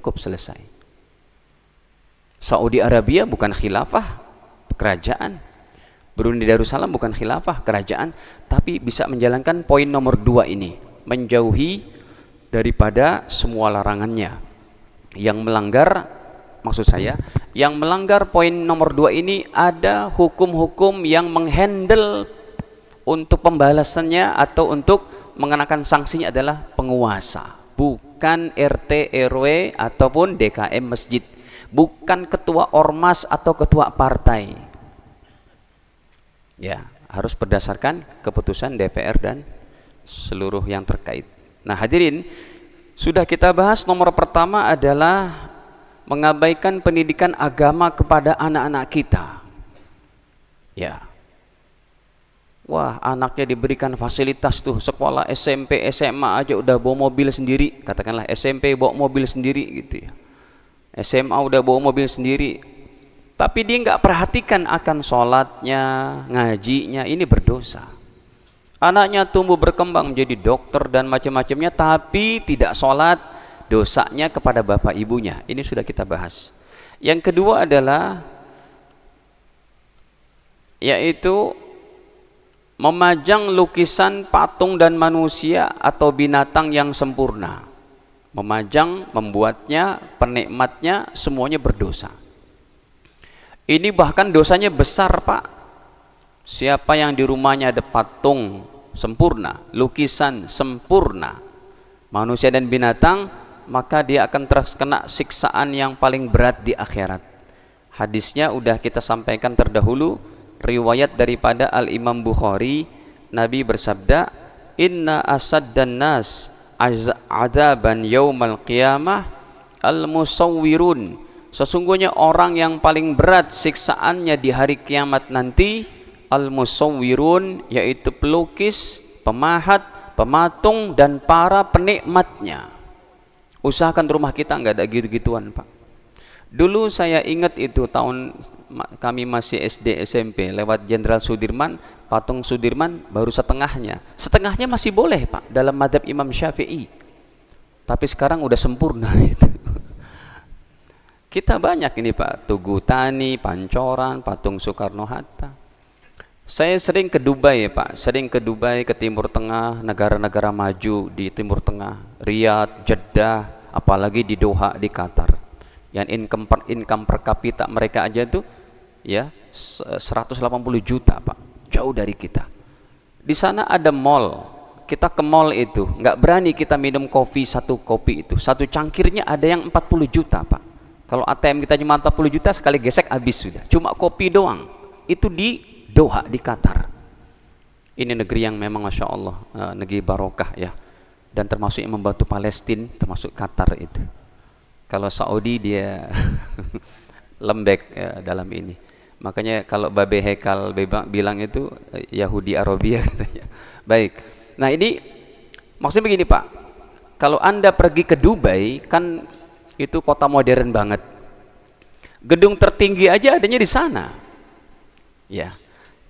cukup selesai. Saudi Arabia bukan khilafah, kerajaan. Brunei Darussalam bukan khilafah, kerajaan, tapi bisa menjalankan poin nomor 2 ini, menjauhi daripada semua larangannya. Yang melanggar, maksud saya, yang melanggar poin nomor 2 ini ada hukum-hukum yang menghandle untuk pembalasannya atau untuk mengenakan sanksinya adalah penguasa, bukan RT RW ataupun DKM masjid, bukan ketua ormas atau ketua partai. Ya, harus berdasarkan keputusan DPR dan seluruh yang terkait. Nah, hadirin, sudah kita bahas nomor pertama adalah mengabaikan pendidikan agama kepada anak-anak kita. Ya. Wah, anaknya diberikan fasilitas tuh, sekolah SMP, SMA aja udah bawa mobil sendiri. Katakanlah SMP bawa mobil sendiri gitu ya. SMA udah bawa mobil sendiri. Tapi dia nggak perhatikan akan sholatnya, ngajinya, ini berdosa. Anaknya tumbuh berkembang menjadi dokter dan macam-macamnya, tapi tidak sholat, dosanya kepada bapak ibunya. Ini sudah kita bahas. Yang kedua adalah yaitu memajang lukisan patung dan manusia atau binatang yang sempurna. Memajang, membuatnya, penikmatnya semuanya berdosa. Ini bahkan dosanya besar, Pak. Siapa yang di rumahnya ada patung sempurna, lukisan sempurna, manusia dan binatang, maka dia akan terkena siksaan yang paling berat di akhirat. Hadisnya udah kita sampaikan terdahulu, riwayat daripada Al-Imam Bukhari. Nabi bersabda, inna asaddan nas azaban yaumal qiyamah al-musawwirun. Sesungguhnya orang yang paling berat siksaannya di hari kiamat nanti al-musawwirun, yaitu pelukis, pemahat, pematung, dan para penikmatnya. Usahakan rumah kita nggak ada gitu-gituan, Pak. Dulu saya ingat itu tahun kami masih SD SMP, lewat Jenderal Sudirman, patung Sudirman baru setengahnya. Setengahnya masih boleh, Pak, dalam mazhab Imam Syafi'i. Tapi sekarang udah sempurna itu. Kita banyak ini, Pak, Tugu Tani, Pancoran, patung Soekarno-Hatta. Saya sering ke Dubai, Pak, sering ke Dubai, ke Timur Tengah, negara-negara maju di Timur Tengah, Riyadh, Jeddah, apalagi di Doha di Qatar. Yang income per kapita mereka aja tuh ya 180 juta, Pak, jauh dari kita. Di sana ada mall, kita ke mall itu nggak berani kita minum kopi, satu kopi itu satu cangkirnya ada yang 40 juta, Pak. Kalau ATM kita cuma 40 juta, sekali gesek habis sudah, cuma kopi doang. Itu di Doha di Qatar. Ini negeri yang memang Masya Allah, negeri barokah ya, dan termasuk yang membantu Palestina, termasuk Qatar itu. Kalau Saudi dia lembek ya, dalam ini. Makanya kalau Babe Hekal bilang itu Yahudi Arabia katanya. Baik. Nah, ini maksudnya begini, Pak. Kalau Anda pergi ke Dubai, kan itu kota modern banget. Gedung tertinggi aja adanya di sana. Ya.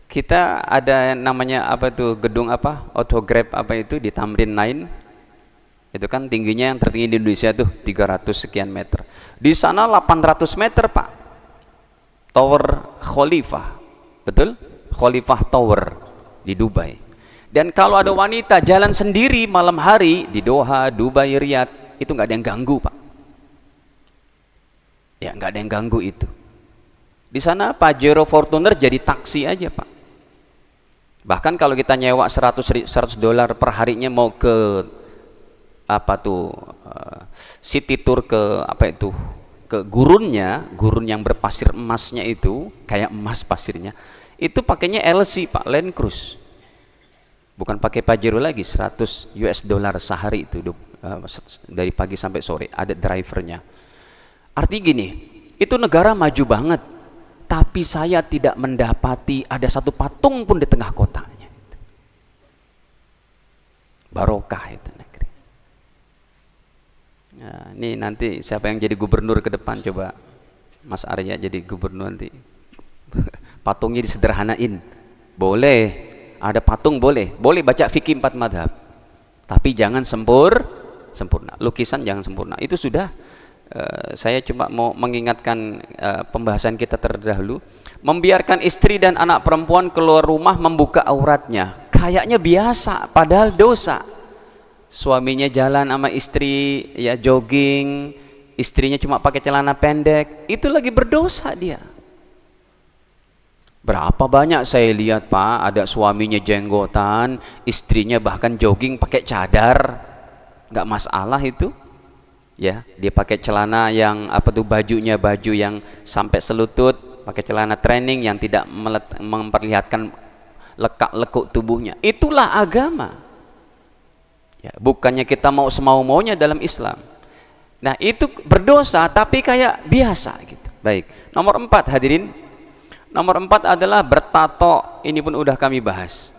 Kita ada namanya apa tuh, gedung apa? Autograph apa itu di Tamrin 9. Itu kan tingginya yang tertinggi di Indonesia tuh 300 sekian meter. Di sana 800 meter, Pak. Tower Khalifah. Betul? Khalifah Tower di Dubai. Dan kalau ada wanita jalan sendiri malam hari di Doha, Dubai, Riyadh, itu nggak ada yang ganggu, Pak. Ya, nggak ada yang ganggu itu. Di sana Pajero Fortuner jadi taksi aja, Pak. Bahkan kalau kita nyewa 100 dolar per harinya mau ke apa tuh city tour ke apa itu, ke gurunnya, gurun yang berpasir emasnya itu, kayak emas pasirnya, itu pakainya LC, Pak, Land Cruise. Bukan pakai Pajero lagi, 100 US dollar sehari itu, dari pagi sampai sore, ada drivernya. Artinya gini, itu negara maju banget, tapi saya tidak mendapati ada satu patung pun di tengah kotanya. Barokah itu negeri. Nah, ini nanti siapa yang jadi gubernur ke depan, coba Mas Arya jadi gubernur nanti. Patungnya disederhanain. Boleh, ada patung boleh. Boleh baca fikih 4 madhab. Tapi jangan sempurna. Lukisan jangan sempurna. Itu sudah Saya cuma mau mengingatkan pembahasan kita terdahulu. Membiarkan istri dan anak perempuan keluar rumah membuka auratnya, kayaknya biasa, padahal dosa. Suaminya jalan sama istri, ya jogging, istrinya cuma pakai celana pendek, itu lagi berdosa dia. Berapa banyak saya lihat Pak, ada suaminya jenggotan, istrinya bahkan jogging pakai cadar, nggak masalah itu. Ya, dia pakai celana yang apa tuh, bajunya baju yang sampai selutut, pakai celana training yang tidak memperlihatkan lekuk tubuhnya. Itulah agama. Ya, bukannya kita mau semau-maunya dalam Islam. Nah, itu berdosa tapi kayak biasa gitu. Baik. Nomor 4 hadirin. Nomor 4 adalah bertato. Ini pun udah kami bahas.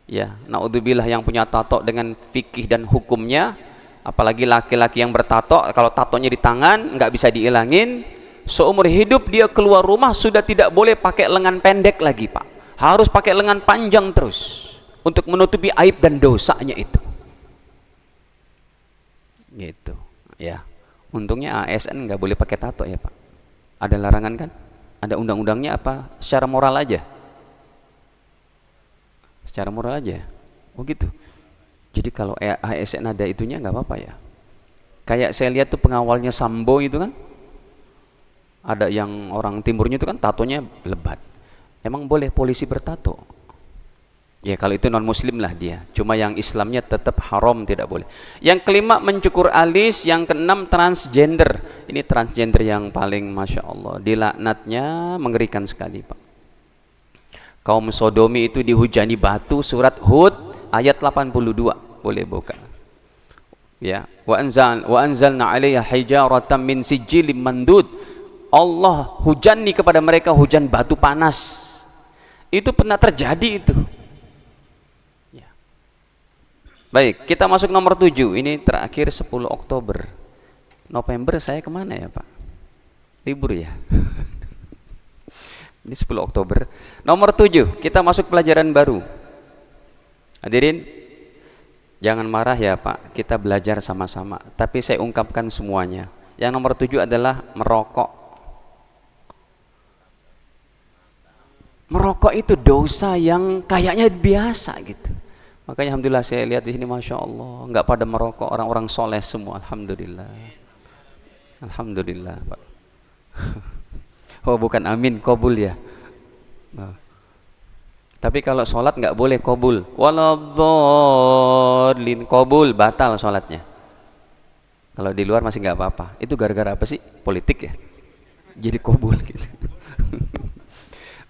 Ya, naudzubillah yang punya tato dengan fikih dan hukumnya, apalagi laki-laki yang bertato, kalau tatonya di tangan nggak bisa diilangin, seumur hidup dia keluar rumah sudah tidak boleh pakai lengan pendek lagi Pak, harus pakai lengan panjang terus untuk menutupi aib dan dosanya itu gitu ya. Untungnya ASN nggak boleh pakai tato ya Pak, ada larangan kan, ada undang-undangnya apa, secara moral aja, secara moral aja, oh gitu. Jadi kalau ASN ada itunya nggak apa-apa ya. Kayak saya lihat tuh pengawalnya Sambo itu kan, ada yang orang timurnya itu kan tatonya lebat. Emang boleh polisi bertato? Ya kalau itu non muslim lah dia. Cuma yang Islamnya tetap haram, tidak boleh. Yang kelima mencukur alis. Yang keenam transgender. Ini transgender yang paling masya Allah, dilaknatnya mengerikan sekali Pak. Kaum sodomi itu dihujani batu, surat Hud ayat 82, boleh buka. Ya, wa anzalna 'alaiha hijaratan min sijilin mandud. Allah hujani kepada mereka hujan batu panas. Itu pernah terjadi itu. Ya. Baik, kita masuk nomor 7. Ini terakhir 10 Oktober. November saya kemana ya Pak? Libur ya. Ini 10 Oktober. Nomor 7, kita masuk pelajaran baru. Hadirin, jangan marah ya Pak, kita belajar sama-sama. Tapi saya ungkapkan semuanya. Yang nomor 7 adalah merokok. Merokok itu dosa yang kayaknya biasa gitu. Makanya alhamdulillah saya lihat di sini masya Allah, nggak pada merokok, orang-orang soleh semua. Alhamdulillah. Alhamdulillah Pak. Oh bukan amin, qabul ya. Nah. Tapi kalau sholat nggak boleh qabul. Waladhdallin, qabul, batal sholatnya. Kalau di luar masih nggak apa-apa. Itu gara-gara apa sih? Politik ya. Jadi qabul gitu.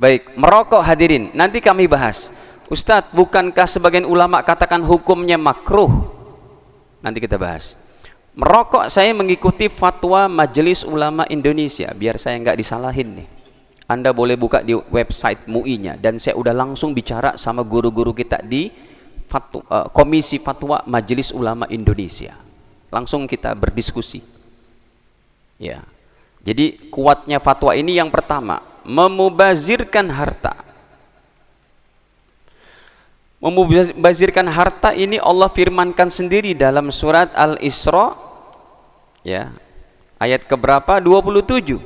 Baik, merokok hadirin, nanti kami bahas. Ustadz, bukankah sebagian ulama katakan hukumnya makruh? Nanti kita bahas. Merokok saya mengikuti fatwa Majelis Ulama Indonesia, biar saya nggak disalahin nih. Anda boleh buka di website MUI-nya, dan saya udah langsung bicara sama guru-guru kita di Komisi Fatwa Majelis Ulama Indonesia. Langsung kita berdiskusi. Ya. Jadi kuatnya fatwa ini yang pertama, memubazirkan harta. Memubazirkan harta ini Allah firmankan sendiri dalam surat Al-Isra ya. Ayat keberapa? 27.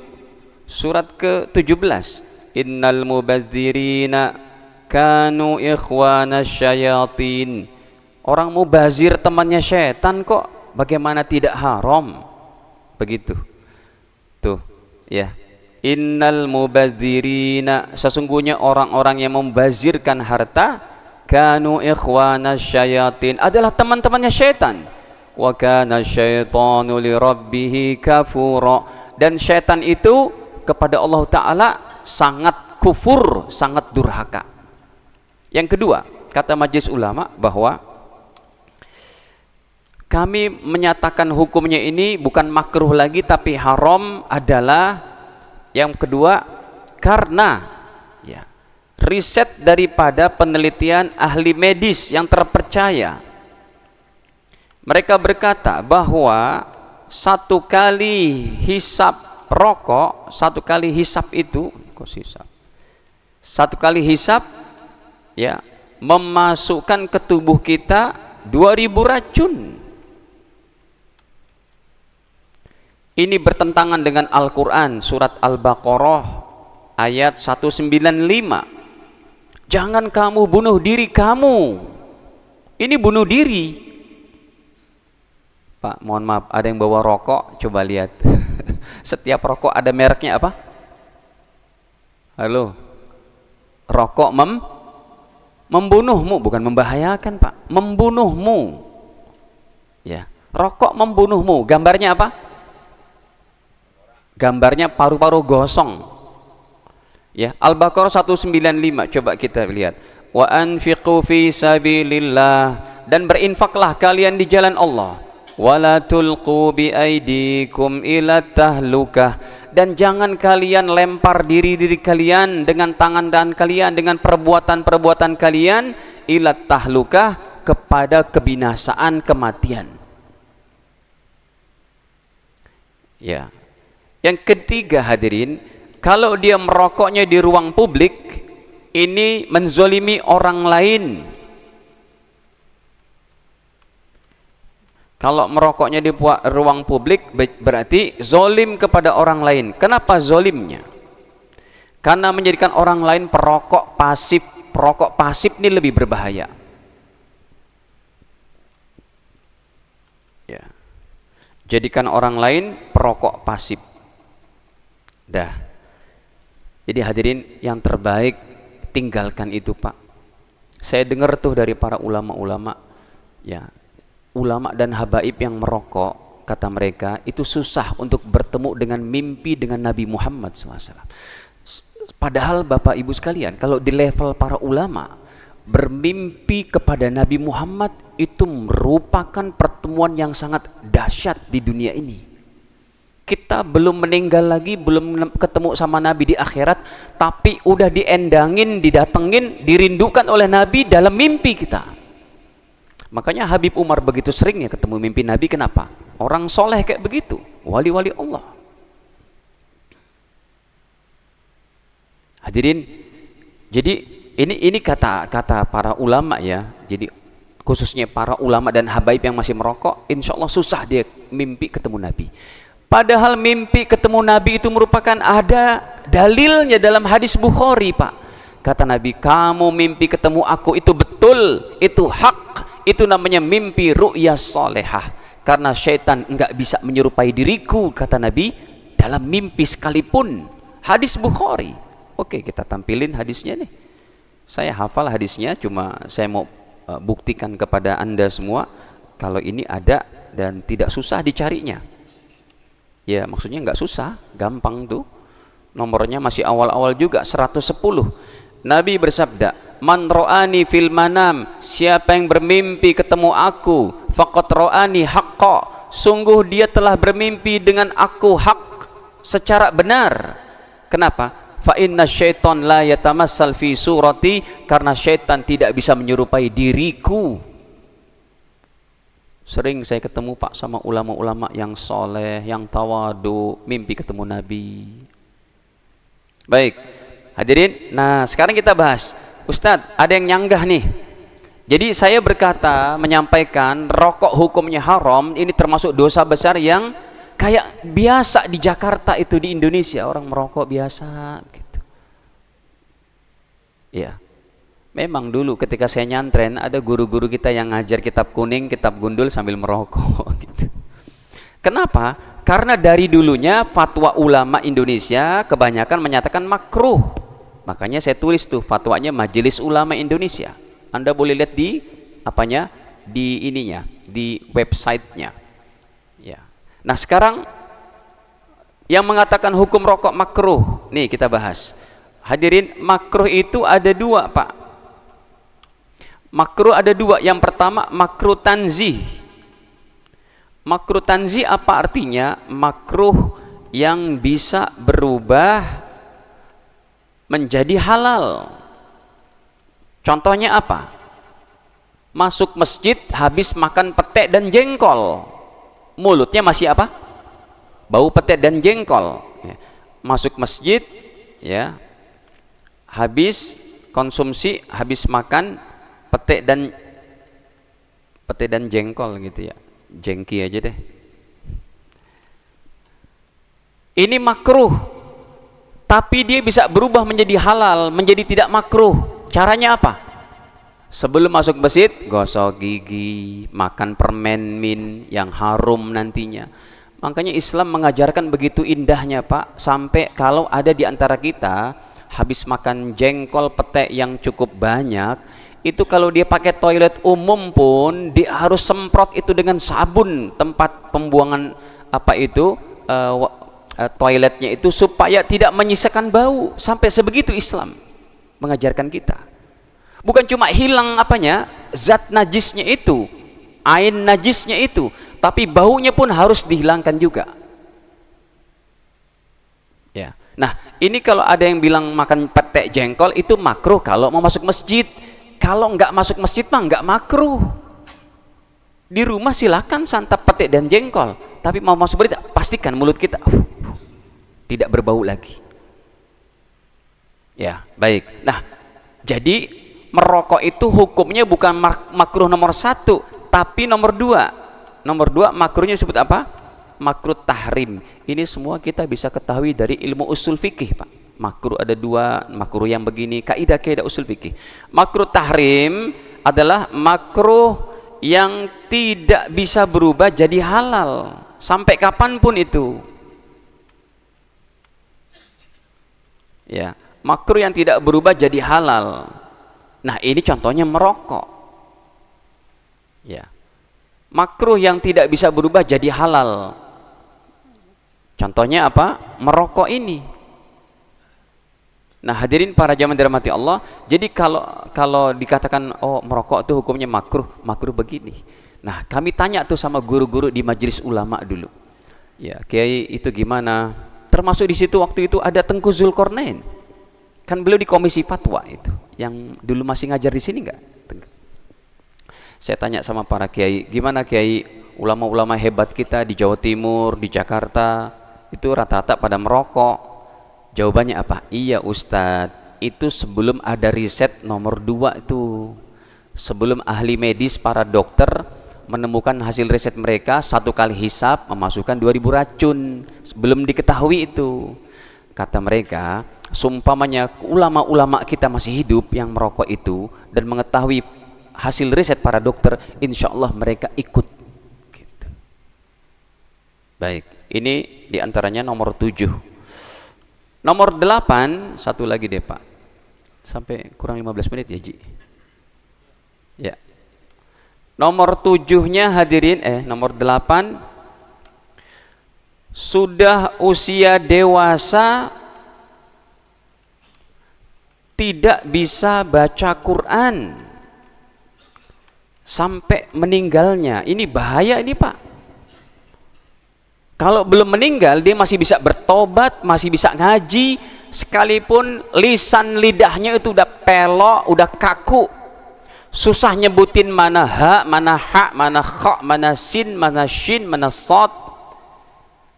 Surat ke-17. Innal mubazirina kanu ikhwana syayatin. Orang mubazir temannya syaitan kok, bagaimana tidak haram? Begitu. Tuh, ya. Innal mubazirina, sesungguhnya orang-orang yang membazirkan harta, kanu ikhwana syayatin, adalah teman-temannya syaitan. Wa kana syaitanu li rabbih kafura, dan syaitan itu kepada Allah Ta'ala sangat kufur, sangat durhaka. Yang kedua, kata Majelis Ulama bahwa kami menyatakan hukumnya ini bukan makruh lagi tapi haram adalah yang kedua, karena ya, riset daripada penelitian ahli medis yang terpercaya. Mereka berkata bahwa satu kali hisap rokok, satu kali hisap itu, kok hisap? Satu kali hisap ya, memasukkan ke tubuh kita 2000 racun. Ini bertentangan dengan Al-Quran, surat Al-Baqarah ayat 195. Jangan kamu bunuh diri kamu. Ini bunuh diri. Pak, mohon maaf, ada yang bawa rokok, coba lihat. Setiap rokok ada mereknya apa? Halo? Rokok membunuhmu, bukan membahayakan, Pak. Membunuhmu. Ya, rokok membunuhmu. Gambarnya apa? Gambarnya paru-paru gosong. Ya, Al-Baqarah 195, coba kita lihat. Wa anfiqu fi sabilillah, dan berinfaklah kalian di jalan Allah. Wala tulqu bi aidikum ila tahlukah, dan jangan kalian lempar diri kalian dengan tangan kalian, dengan perbuatan kalian, ila tahlukah, kepada kebinasaan, kematian. Ya. Yang ketiga, hadirin, kalau dia merokoknya di ruang publik, ini menzolimi orang lain. Kalau merokoknya di ruang publik berarti zolim kepada orang lain. Kenapa zolimnya? Karena menjadikan orang lain perokok pasif. Perokok pasif ini lebih berbahaya. Ya. Jadikan orang lain perokok pasif. Dah. Jadi hadirin, yang terbaik tinggalkan itu, Pak. Saya dengar tuh dari para ulama-ulama, ya, ulama dan habaib yang merokok, kata mereka itu susah untuk bertemu dengan mimpi dengan Nabi Muhammad SAW. Padahal Bapak Ibu sekalian, kalau di level para ulama, bermimpi kepada Nabi Muhammad itu merupakan pertemuan yang sangat dahsyat di dunia ini. Kita belum meninggal lagi, belum ketemu sama Nabi di akhirat, tapi udah diendangin, didatengin, dirindukan oleh Nabi dalam mimpi kita. Makanya Habib Umar begitu seringnya ketemu mimpi Nabi. Kenapa? Orang soleh kayak begitu, wali-wali Allah. Hadirin, jadi ini kata para ulama ya. Jadi khususnya para ulama dan habaib yang masih merokok, insya Allah susah dia mimpi ketemu Nabi. Padahal mimpi ketemu Nabi itu merupakan ada dalilnya dalam hadis Bukhari, Pak. Kata Nabi, kamu mimpi ketemu aku itu betul, itu hak, itu namanya mimpi ru'ya solehah. Karena syaitan enggak bisa menyerupai diriku, kata Nabi, dalam mimpi sekalipun. Hadis Bukhari. Oke, kita tampilin hadisnya nih. Saya hafal hadisnya, cuma saya mau buktikan kepada Anda semua kalau ini ada dan tidak susah dicarinya. Ya, maksudnya nggak susah, gampang tuh. Nomornya masih awal-awal juga, 110. Nabi bersabda, man ro'ani fil manam, siapa yang bermimpi ketemu aku, faqad ro'ani haqqa, sungguh dia telah bermimpi dengan aku hak, secara benar. Kenapa? Fa inna syaitan la yatamassal fi surati, karena syaitan tidak bisa menyerupai diriku. Sering saya ketemu, Pak, sama ulama-ulama yang soleh, yang tawadu, mimpi ketemu Nabi. Baik, hadirin. Nah, sekarang kita bahas. Ustadz, ada yang nyanggah nih. Jadi saya berkata, menyampaikan rokok hukumnya haram, ini termasuk dosa besar yang kayak biasa di Jakarta itu, di Indonesia orang merokok biasa gitu. Ya. Memang dulu ketika saya nyantren, ada guru-guru kita yang ngajar kitab kuning, kitab gundul sambil merokok gitu. Kenapa? Karena dari dulunya fatwa ulama Indonesia kebanyakan menyatakan makruh. Makanya saya tulis tuh fatwanya Majelis Ulama Indonesia. Anda boleh lihat di apanya? Di ininya, di websitenya. Ya. Nah, sekarang yang mengatakan hukum rokok makruh, nih kita bahas. Hadirin, makruh itu ada dua, Pak. Makruh ada dua. Yang pertama makruh tanzih. Makruh tanzih apa artinya? Makruh yang bisa berubah menjadi halal. Contohnya apa? Masuk masjid habis makan pete dan jengkol, mulutnya masih apa? Bau pete dan jengkol. Masuk masjid, ya, habis konsumsi, habis makan pete dan jengkol gitu ya, jengki aja deh. Ini makruh, tapi dia bisa berubah menjadi halal, menjadi tidak makruh. Caranya apa? Sebelum masuk masjid, gosok gigi, makan permen min yang harum nantinya. Makanya Islam mengajarkan begitu indahnya Pak, sampai kalau ada di antara kita habis makan jengkol petek yang cukup banyak, itu kalau dia pakai toilet umum pun dia harus semprot itu dengan sabun tempat pembuangan toiletnya itu, supaya tidak menyisakan bau. Sampai sebegitu Islam mengajarkan kita. Bukan cuma hilang zat najisnya itu, ain najisnya itu, tapi baunya pun harus dihilangkan juga. Ya. Nah, ini kalau ada yang bilang makan petek jengkol itu makruh kalau mau masuk masjid. Kalau nggak masuk masjid mah nggak makruh. Di rumah silakan santap petek dan jengkol, tapi mau masuk masjid pastikan mulut kita tidak berbau lagi. Ya, baik. Nah, jadi merokok itu hukumnya bukan makruh nomor 1, tapi nomor 2. Nomor 2 makruhnya disebut apa? Makruh tahrim. Ini semua kita bisa ketahui dari ilmu usul fikih, Pak. Makruh ada 2, makruh yang begini, kaidah-kaidah usul fikih. Makruh tahrim adalah makruh yang tidak bisa berubah jadi halal sampai kapanpun itu. Ya, makruh yang tidak berubah jadi halal. Nah, ini contohnya merokok. Ya. Makruh yang tidak bisa berubah jadi halal. Contohnya apa? Merokok ini. Nah, hadirin para jamaah dirahmati Allah, jadi kalau dikatakan merokok itu hukumnya makruh, makruh begini. Nah, kami tanya tuh sama guru-guru di majelis ulama dulu. Ya, Kiai itu gimana? Termasuk di situ waktu itu ada Tengku Zulkarnain. Kan beliau di komisi fatwa itu, yang dulu masih ngajar di sini enggak? Saya tanya sama para kiai, gimana Kiai, ulama-ulama hebat kita di Jawa Timur, di Jakarta, itu rata-rata pada merokok. Jawabannya apa? Iya Ustadz, itu sebelum ada riset nomor 2 itu. Sebelum ahli medis, para dokter menemukan hasil riset mereka, 1 kali hisap memasukkan 2000 racun. Belum diketahui itu. Kata mereka, seumpamanya ulama-ulama kita masih hidup yang merokok itu dan mengetahui hasil riset para dokter, insya Allah mereka ikut gitu. Baik, ini diantaranya nomor 7. Nomor 8, satu lagi deh Pak, sampai kurang 15 menit ya Ji. Ya, nomor 7-nya hadirin, nomor 8, sudah usia dewasa tidak bisa baca Quran sampai meninggalnya. Ini bahaya ini Pak. Kalau belum meninggal dia masih bisa bertobat, masih bisa ngaji, sekalipun lisan lidahnya itu udah pelok, udah kaku, susah nyebutin mana ha, mana ha, mana kha, mana sin, mana shin, mana sod.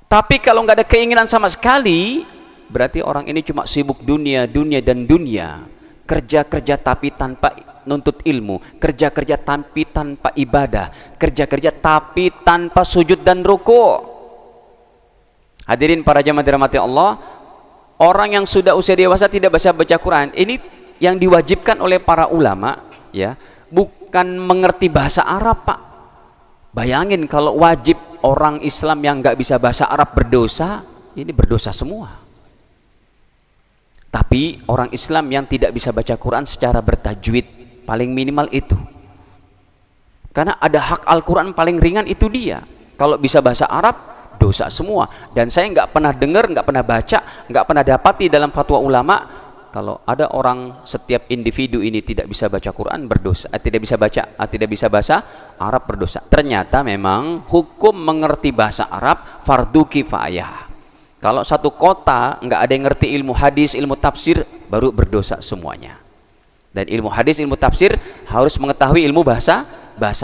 Tapi kalau nggak ada keinginan sama sekali, berarti orang ini cuma sibuk dunia, dunia dan dunia. Kerja-kerja tapi tanpa nuntut ilmu, kerja-kerja tapi tanpa ibadah, kerja-kerja tapi tanpa sujud dan ruku. Hadirin para jamaah dirahmati Allah, orang yang sudah usia dewasa tidak bisa baca Quran, ini yang diwajibkan oleh para ulama, ya, bukan mengerti bahasa Arab Pak. Bayangin kalau wajib orang Islam yang nggak bisa bahasa Arab berdosa, ini berdosa semua. Tapi orang Islam yang tidak bisa baca Quran secara bertajwid, paling minimal itu. Karena ada hak Al-Quran paling ringan itu dia. Kalau bisa bahasa Arab, dosa semua. Dan saya nggak pernah dengar, nggak pernah baca, nggak pernah dapati dalam fatwa ulama, kalau ada orang setiap individu ini tidak bisa baca Quran berdosa, tidak bisa bahasa Arab berdosa. Ternyata memang hukum mengerti bahasa Arab fardu kifayah. Kalau satu kota nggak ada yang ngerti ilmu hadis, ilmu tafsir, baru berdosa semuanya. Dan ilmu hadis, ilmu tafsir harus mengetahui ilmu bahasa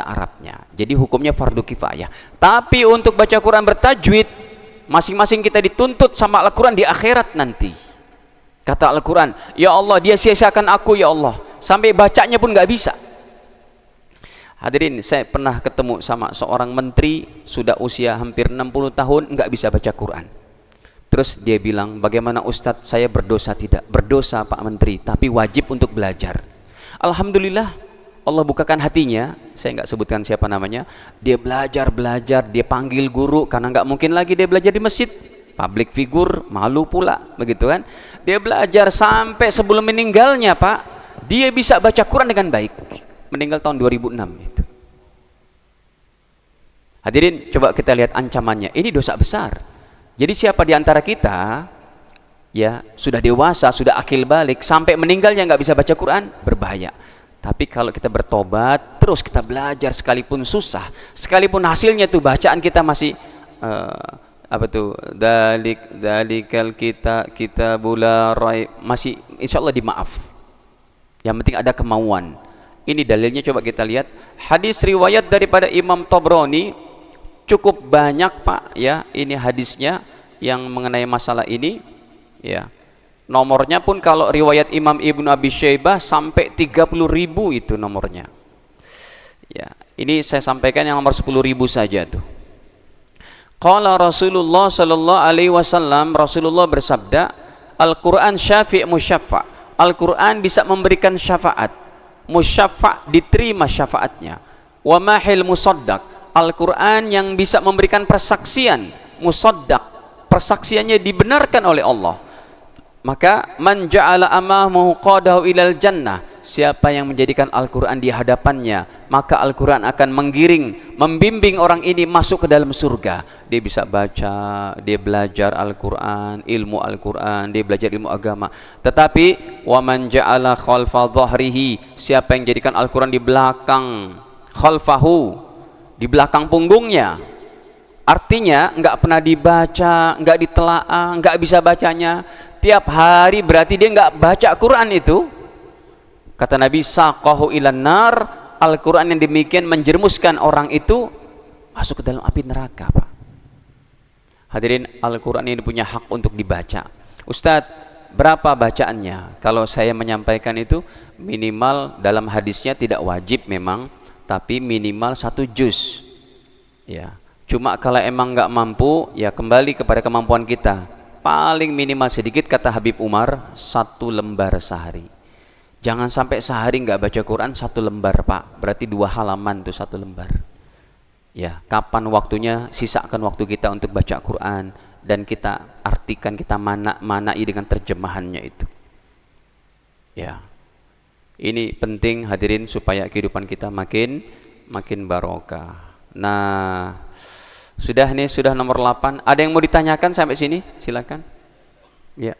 Arabnya. Jadi hukumnya fardu kifayah. Tapi untuk baca Quran bertajwid, masing-masing kita dituntut sama Al-Quran di akhirat nanti. Kata Al-Quran, ya Allah dia sia-siakan aku ya Allah, sampai bacanya pun nggak bisa. Hadirin, saya pernah ketemu sama seorang menteri, sudah usia hampir 60 tahun nggak bisa baca Quran. Terus dia bilang, bagaimana Ustadz, saya berdosa? Tidak berdosa Pak Menteri, tapi wajib untuk belajar. Alhamdulillah Allah bukakan hatinya, saya nggak sebutkan siapa namanya, dia belajar, dia panggil guru, karena nggak mungkin lagi dia belajar di masjid, public figure, malu pula, begitu kan. Dia belajar sampai sebelum meninggalnya Pak, dia bisa baca Quran dengan baik. Meninggal tahun 2006 itu. Hadirin, coba kita lihat ancamannya, ini dosa besar. Jadi siapa di antara kita ya sudah dewasa, sudah akil balik, sampai meninggalnya nggak bisa baca Quran, berbahaya. Tapi kalau kita bertobat, terus kita belajar sekalipun susah, sekalipun hasilnya tuh bacaan kita masih apa tuh, dalikal kita bularai, masih insya Allah dimaaf. Yang penting ada kemauan. Ini dalilnya, coba kita lihat hadis riwayat daripada Imam Tabrani. Cukup banyak Pak ya, ini hadisnya yang mengenai masalah ini ya. Nomornya pun kalau riwayat Imam Ibnu Abi Syaibah sampai 30.000 itu nomornya ya. Ini saya sampaikan yang nomor 10.000 saja tuh. Qala Rasulullah sallallahu alaihi wasallam, Rasulullah bersabda, Al-Quran syafi' musyaffa'. Al-Quran bisa memberikan syafaat, musyaffa' diterima syafaatnya. Wa mahil musaddaq, Al-Quran yang bisa memberikan persaksian, musaddaq, persaksiannya dibenarkan oleh Allah. Maka man ja'ala amamahu qadahu ilal jannah, siapa yang menjadikan Al-Quran di hadapannya, maka Al-Quran akan menggiring, membimbing orang ini masuk ke dalam surga. Dia bisa baca, dia belajar Al-Quran, ilmu Al-Quran, dia belajar ilmu agama. Tetapi wa man ja'ala khalfa dhahrihi, siapa yang jadikan Al-Quran di belakang, khalfahu, di belakang punggungnya, artinya nggak pernah dibaca, nggak ditelaah, nggak bisa bacanya, tiap hari berarti dia nggak baca Quran itu. Kata Nabi, saqahu ilan nar, Al-Quran yang demikian menjermuskan orang itu masuk ke dalam api neraka Pak. Hadirin, Al-Quran ini punya hak untuk dibaca. Ustadz, berapa bacaannya? Kalau saya menyampaikan itu minimal, dalam hadisnya tidak wajib memang, tapi minimal 1 juz ya. Cuma kalau emang nggak mampu ya kembali kepada kemampuan kita, paling minimal sedikit, kata Habib Umar, 1 lembar sehari. Jangan sampai sehari nggak baca Quran 1 lembar Pak, berarti 2 halaman tuh 1 lembar ya. Kapan waktunya, sisakan waktu kita untuk baca Quran dan kita artikan, kita manai dengan terjemahannya itu ya. Ini penting hadirin, supaya kehidupan kita makin barokah. Nah, sudah nomor 8. Ada yang mau ditanyakan sampai sini? Silakan. Ya.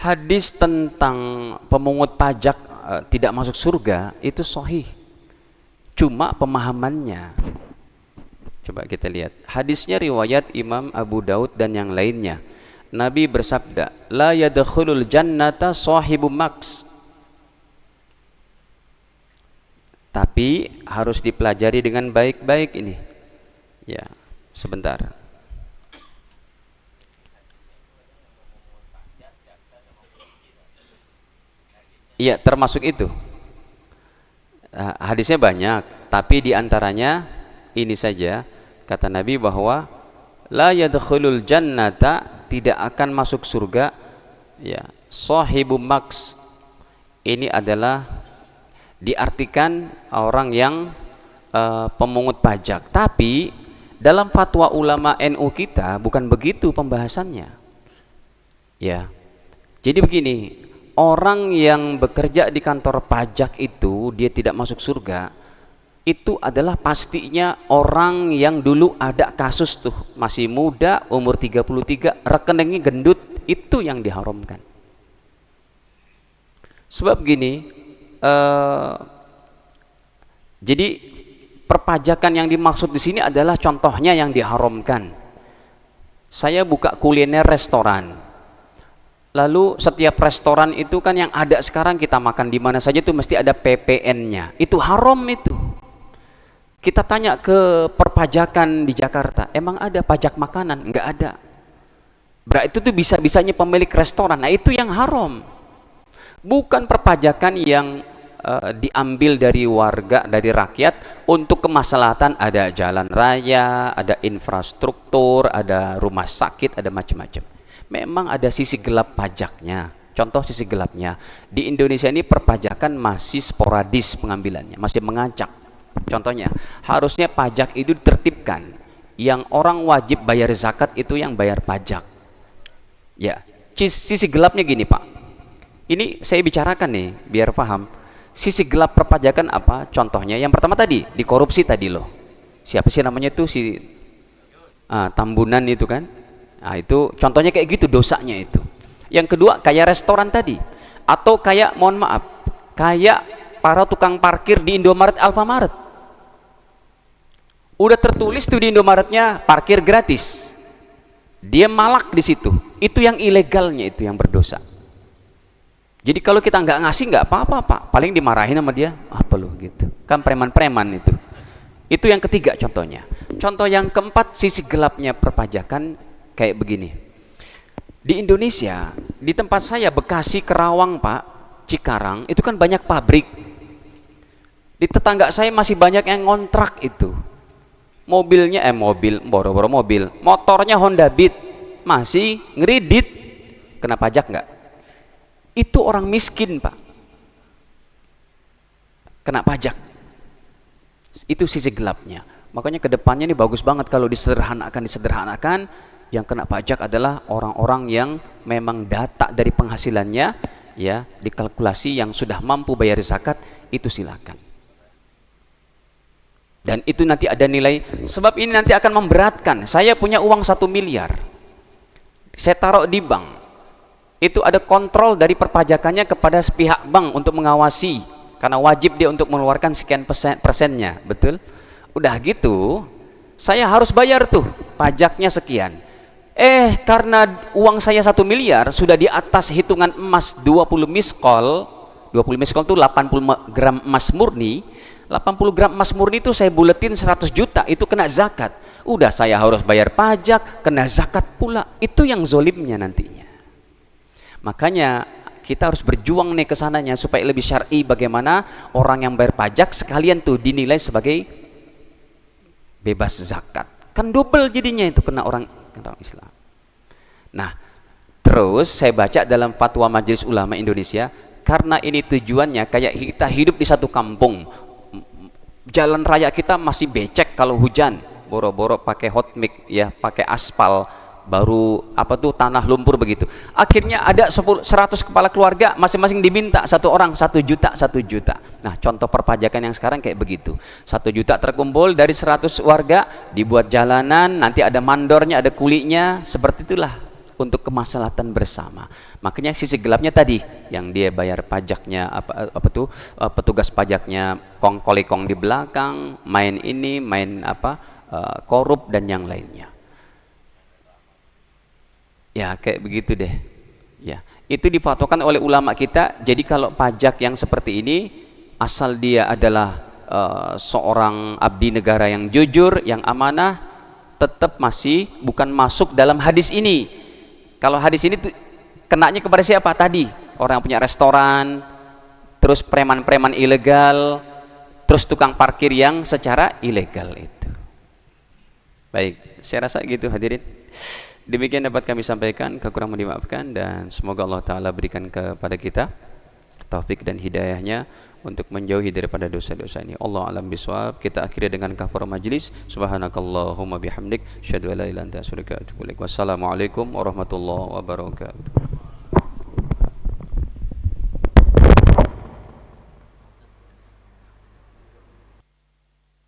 Hadis tentang pemungut pajak tidak masuk surga itu sahih, cuma pemahamannya. Coba kita lihat hadisnya, riwayat Imam Abu Daud dan yang lainnya. Nabi bersabda, la yadkhulul jannata sahibu maks. Tapi harus dipelajari dengan baik-baik ini ya. Sebentar. Iya, termasuk itu. Hadisnya banyak, tapi diantaranya ini saja, kata Nabi bahwa la yadkhulul jannata, tidak akan masuk surga ya, sahibu maks. Ini adalah diartikan orang yang pemungut pajak. Tapi dalam fatwa ulama NU kita bukan begitu pembahasannya ya. Jadi begini, orang yang bekerja di kantor pajak itu dia tidak masuk surga, itu adalah pastinya orang yang dulu ada kasus tuh, masih muda, umur 33, rekeningnya gendut, Itu yang diharamkan. Sebab gini, jadi perpajakan yang dimaksud di sini adalah contohnya yang diharamkan. Saya buka kuliner restoran, lalu setiap restoran itu kan yang ada sekarang kita makan di mana saja itu mesti ada PPN-nya. Itu haram itu. Kita tanya ke perpajakan di Jakarta, emang ada pajak makanan? Enggak ada. Berarti itu tuh bisa-bisanya pemilik restoran. Nah itu yang haram. Bukan perpajakan yang diambil dari warga, dari rakyat untuk kemaslahatan. Ada jalan raya, ada infrastruktur, ada rumah sakit, ada macam-macam. Memang ada sisi gelap pajaknya. Contoh sisi gelapnya, di Indonesia ini perpajakan masih sporadis pengambilannya, masih mengacak. Contohnya, harusnya pajak itu ditertibkan. Yang orang wajib bayar zakat itu yang bayar pajak. Ya, sisi gelapnya gini Pak. Ini saya bicarakan nih, biar paham. Sisi gelap perpajakan apa? Contohnya, yang pertama tadi, di korupsi tadi loh. Siapa sih namanya tuh si Tambunan itu kan? Nah itu contohnya kayak gitu dosanya itu. Yang kedua kayak restoran tadi, atau kayak mohon maaf, kayak para tukang parkir di Indomaret, Alfamaret. Udah tertulis tuh di Indomaretnya parkir gratis. Dia malak di situ. Itu yang ilegalnya, itu yang berdosa. Jadi kalau kita nggak ngasih nggak apa-apa Pak, paling dimarahin sama dia, apa loh gitu. Kan preman-preman itu. Itu yang ketiga contohnya. Contoh yang keempat sisi gelapnya perpajakan kayak begini. Di Indonesia, di tempat saya Bekasi, Kerawang Pak, Cikarang, itu kan banyak pabrik. Di tetangga saya masih banyak yang ngontrak itu. Mobilnya boro-boro mobil, motornya Honda Beat, masih ngeridit, kena pajak nggak? Itu orang miskin Pak, kena pajak. Itu sisi gelapnya. Makanya kedepannya ini bagus banget kalau disederhanakan. Yang kena pajak adalah orang-orang yang memang data dari penghasilannya ya dikalkulasi, yang sudah mampu bayar zakat, itu silakan. Dan itu nanti ada nilai, sebab ini nanti akan memberatkan. Saya punya uang 1 miliar, saya taruh di bank, itu ada kontrol dari perpajakannya kepada pihak bank untuk mengawasi, karena wajib dia untuk mengeluarkan sekian persennya, betul? Udah gitu saya harus bayar tuh pajaknya sekian. Karena uang saya 1 miliar sudah di atas hitungan emas 20 miskol. 20 miskol itu 80 gram emas murni. 80 gram emas murni itu saya buletin 100 juta, itu kena zakat. Udah saya harus bayar pajak, kena zakat pula. Itu yang zolimnya nantinya. Makanya kita harus berjuang nih ke sananya supaya lebih syar'i, bagaimana orang yang bayar pajak sekalian tuh dinilai sebagai bebas zakat. Kan double jadinya itu kena orang Islam. Nah, terus saya baca dalam fatwa Majelis Ulama Indonesia, karena ini tujuannya kayak kita hidup di satu kampung, jalan raya kita masih becek kalau hujan, boro-boro pakai hot mix ya, pakai aspal, baru tanah lumpur begitu. Akhirnya ada 100 kepala keluarga, masing-masing diminta satu orang 1 juta, 1 juta. Nah, contoh perpajakan yang sekarang kayak begitu. 1 juta terkumpul dari 100 warga, dibuat jalanan, nanti ada mandornya, ada kulinya, seperti itulah untuk kemaslahatan bersama. Makanya sisi gelapnya tadi, yang dia bayar pajaknya petugas pajaknya kong-koli-kong di belakang, main korup dan yang lainnya. Ya kayak begitu deh ya, itu difatwakan oleh ulama kita. Jadi kalau pajak yang seperti ini, asal dia adalah seorang abdi negara yang jujur, yang amanah, tetap masih bukan masuk dalam hadis ini. Kalau hadis ini kenanya kepada siapa tadi? Orang yang punya restoran, terus preman-preman ilegal, terus tukang parkir yang secara ilegal itu. Baik, saya rasa gitu hadirin. Demikian dapat kami sampaikan, kekurangan dimaafkan, dan semoga Allah Ta'ala berikan kepada kita taufik dan hidayahnya untuk menjauhi daripada dosa-dosa ini. Allah alam biswab. Kita akhiri dengan kafarah majlis. Subhanakallahumma bihamdik, asyhadu an la ilaha illa anta astaghfiruka wa atubu ilaik. Wassalamualaikum warahmatullahi wabarakatuh.